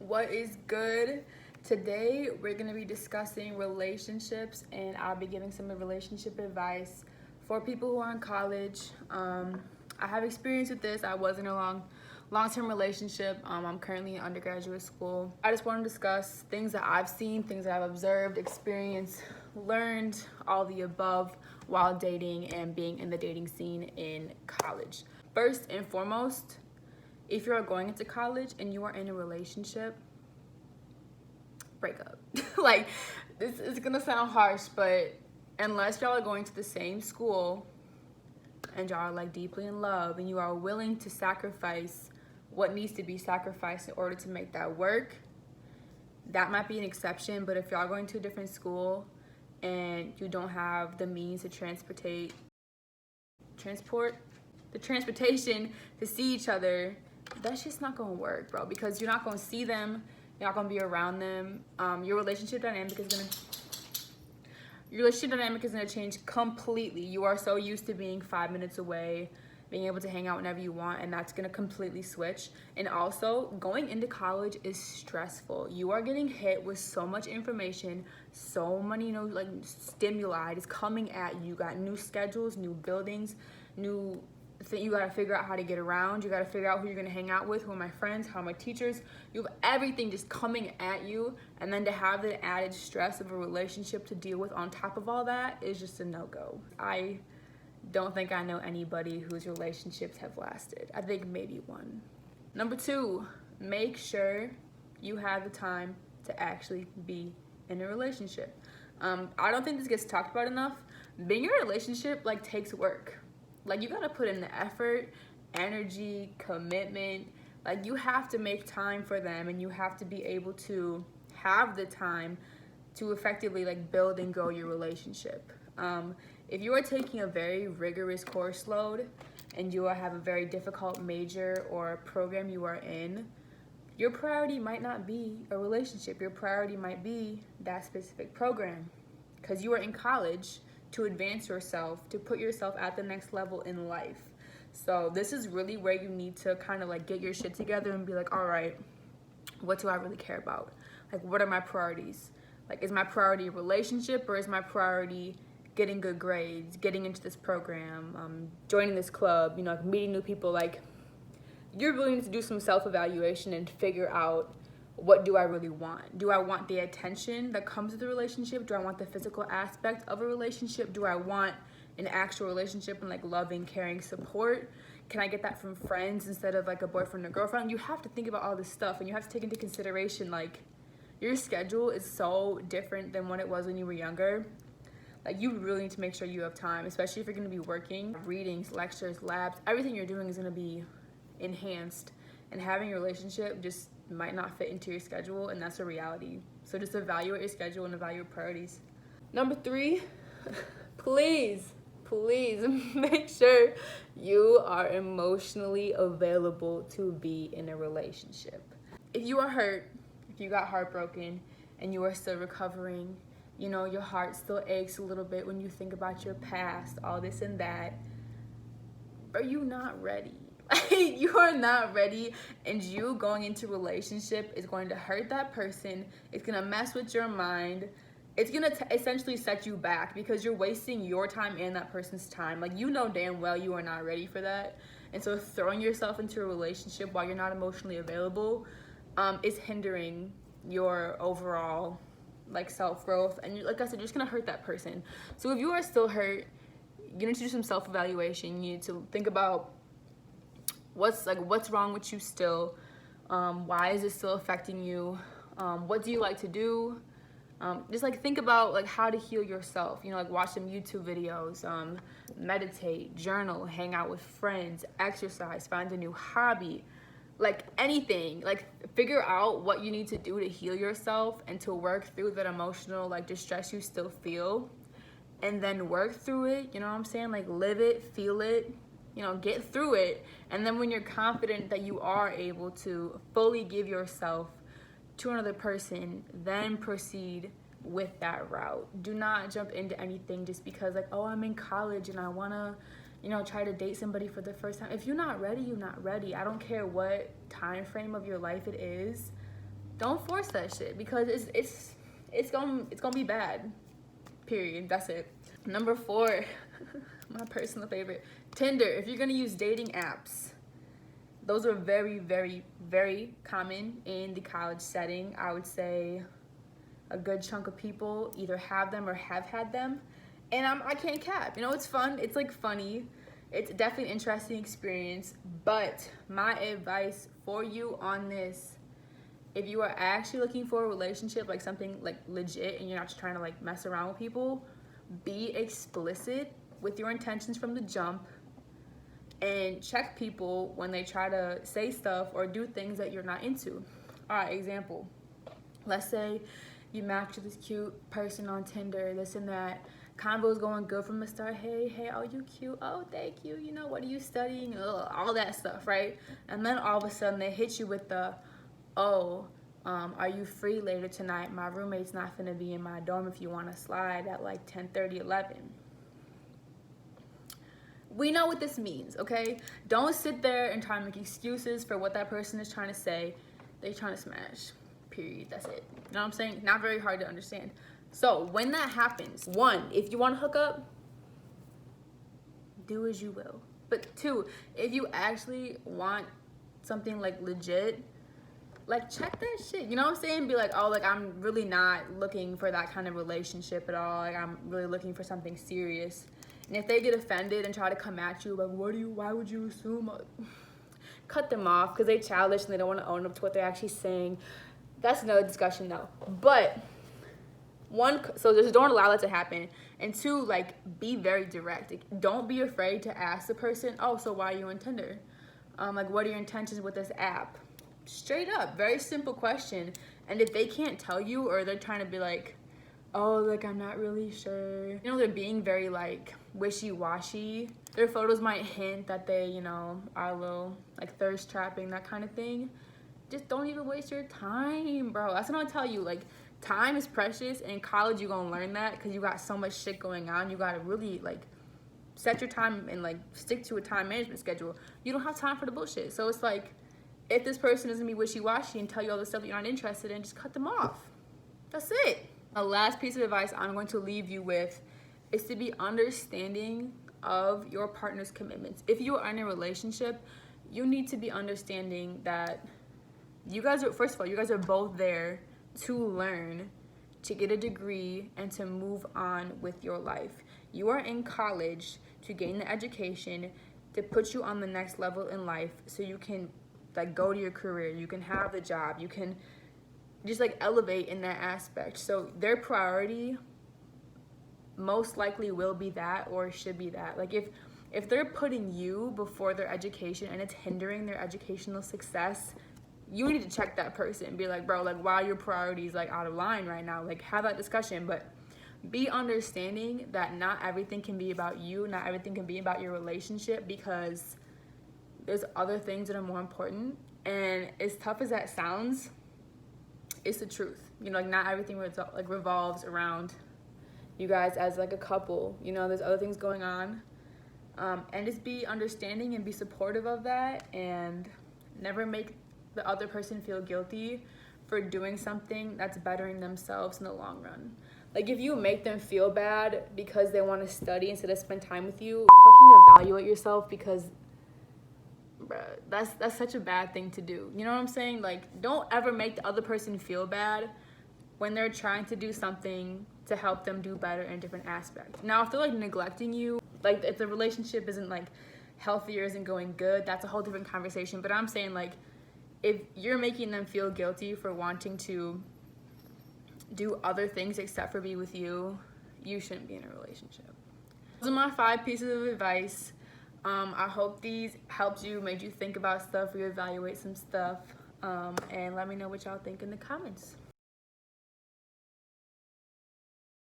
What is good? Today we're going to be discussing relationships, and I'll be giving some relationship advice for people who are in college. I have experience with this. I was in a long-term relationship. I'm currently in undergraduate school. I just want to discuss things that I've seen, things that I've observed, experienced, learned, all the above while dating and being in the dating scene in college. First and foremost, if you're going into college and you are in a relationship, break up. Like, this is gonna sound harsh, but unless y'all are going to the same school and y'all are like deeply in love and you are willing to sacrifice what needs to be sacrificed in order to make that work, that might be an exception. But if y'all going to a different school and you don't have the means to transport the transportation to see each other, that's just not gonna work, bro, because you're not gonna see them, you're not gonna be around them. Your relationship dynamic is gonna change completely. You are so used to being 5 minutes away, being able to hang out whenever you want, and that's gonna completely switch. And also, going into college is stressful. You are getting hit with so much information, so many, stimuli is coming at you. You got new schedules, new buildings, you gotta figure out how to get around. You gotta figure out who you're gonna hang out with, who are my friends, how are my teachers. You have everything just coming at you, and then to have the added stress of a relationship to deal with on top of all that is just a no-go. I don't think I know anybody whose relationships have lasted. I think maybe one. Number two, make sure you have the time to actually be in a relationship. I don't think this gets talked about enough. Being in a relationship takes work. You gotta put in the effort, energy, commitment. You have to make time for them, and you have to be able to have the time to effectively build and grow your relationship. If you are taking a very rigorous course load and you have a very difficult major or program you are in, your priority might not be a relationship. Your priority might be that specific program, because you are in college to advance yourself, to put yourself at the next level in life. So this is really where you need to kind of get your shit together and be like, all right, what do I really care about? What are my priorities? Is my priority a relationship, or is my priority getting good grades, getting into this program, joining this club, meeting new people? You really need to do some self-evaluation and figure out, what do I really want? Do I want the attention that comes with the relationship? Do I want the physical aspect of a relationship? Do I want an actual relationship and loving, caring support? Can I get that from friends instead of a boyfriend or girlfriend? You have to think about all this stuff, and you have to take into consideration your schedule is so different than what it was when you were younger. You really need to make sure you have time, especially if you're going to be working. Readings, lectures, labs, everything you're doing is going to be enhanced, and having a relationship just might not fit into your schedule, and that's a reality. So just evaluate your schedule and evaluate priorities. Number three, please make sure you are emotionally available to be in a relationship. If you are hurt, if you got heartbroken and you are still recovering, your heart still aches a little bit when you think about your past, all this and that, are you not ready? You are not ready, and you going into a relationship is going to hurt that person. It's gonna mess with your mind. It's gonna essentially set you back, because you're wasting your time and that person's time. You know damn well you are not ready for that, and so throwing yourself into a relationship while you're not emotionally available is hindering your overall self-growth, and like I said, you're just gonna hurt that person. So if you are still hurt, you need to do some self-evaluation. You need to think about what's wrong with you still. Why is it still affecting you? What do you like to do? Just think about how to heal yourself. Watch some YouTube videos, meditate, journal, hang out with friends, exercise, find a new hobby, anything. Figure out what you need to do to heal yourself and to work through that emotional distress you still feel, and then work through it. You know what I'm saying? Live it, feel it, get through it. And then when you're confident that you are able to fully give yourself to another person, then proceed with that route. Do not jump into anything just because oh, I'm in college and I wanna try to date somebody for the first time. If you're not ready, you're not ready. I don't care what time frame of your life it is. Don't force that shit because it's gonna be bad. Period. That's it. Number 4, my personal favorite, Tinder. If you're gonna use dating apps, those are very, very, very common in the college setting. I would say a good chunk of people either have them or have had them. And I can't cap. You know, it's fun. It's like funny. It's definitely an interesting experience. But my advice for you on this, if you are actually looking for a relationship, like something like legit, and you're not just trying to like mess around with people, be explicit with your intentions from the jump, and check people when they try to say stuff or do things that you're not into. All right, example. Let's say you match with this cute person on Tinder, this and that. Convo's going good from the start. Hey, oh, you cute. Oh, thank you. You know, what are you studying? Ugh, all that stuff, right? And then all of a sudden they hit you with the, oh, are you free later tonight? My roommate's not gonna be in my dorm if you want to slide at like 10:30, 11. We know what this means, okay? Don't sit there and try to make excuses for what that person is trying to say. They're trying to smash, period. That's it. You know what I'm saying? Not very hard to understand. So when that happens, 1, if you want to hook up, do as you will. But 2, if you actually want something like legit, like check that shit. You know what I'm saying? Be like, oh, like I'm really not looking for that kind of relationship at all. Like I'm really looking for something serious. And if they get offended and try to come at you, like, why would you assume? Cut them off because they're childish and they don't want to own up to what they're actually saying. That's another discussion though. But 1, so just don't allow that to happen. And 2, like, be very direct. Like, don't be afraid to ask the person, oh, so why are you on Tinder? Like, what are your intentions with this app? Straight up, very simple question. And if they can't tell you, or they're trying to be like, oh, like, I'm not really sure. You know, they're being very, like, wishy-washy. Their photos might hint that they, you know, are a little, like, thirst trapping, that kind of thing. Just don't even waste your time, bro. That's what I'm gonna tell you. Like, time is precious. And in college, you're gonna learn that because you got so much shit going on. You gotta really, like, set your time and, like, stick to a time management schedule. You don't have time for the bullshit. So it's like, if this person is gonna be wishy-washy and tell you all the stuff that you're not interested in, just cut them off. That's it. A last piece of advice I'm going to leave you with is to be understanding of your partner's commitments. If you are in a relationship, you need to be understanding that you guys are, first of all, you guys are both there to learn, to get a degree, and to move on with your life. You are in college to gain the education to put you on the next level in life so you can, like, go to your career, you can have the job, you can just, like, elevate in that aspect. So their priority most likely will be that, or should be that. Like, if they're putting you before their education and it's hindering their educational success, you need to check that person and be like, bro, like, why are your priorities, like, out of line right now? Like, have that discussion. But be understanding that not everything can be about you, not everything can be about your relationship, because there's other things that are more important. And as tough as that sounds, it's the truth. You know, like, not everything revolves around you guys as, like, a couple. You know, there's other things going on. And just be understanding and be supportive of that, and never make the other person feel guilty for doing something that's bettering themselves in the long run. Like, if you make them feel bad because they want to study instead of spend time with you, fucking evaluate yourself, because bruh, that's such a bad thing to do. You know what I'm saying? Like, don't ever make the other person feel bad when they're trying to do something to help them do better in a different aspect. Now, if they're, like, neglecting you, like, if the relationship isn't, like, healthy or isn't going good, that's a whole different conversation. But I'm saying, like, if you're making them feel guilty for wanting to do other things except for be with you, you shouldn't be in a relationship. Those are my 5 pieces of advice. I hope these helped you, made you think about stuff, reevaluate some stuff, and let me know what y'all think in the comments.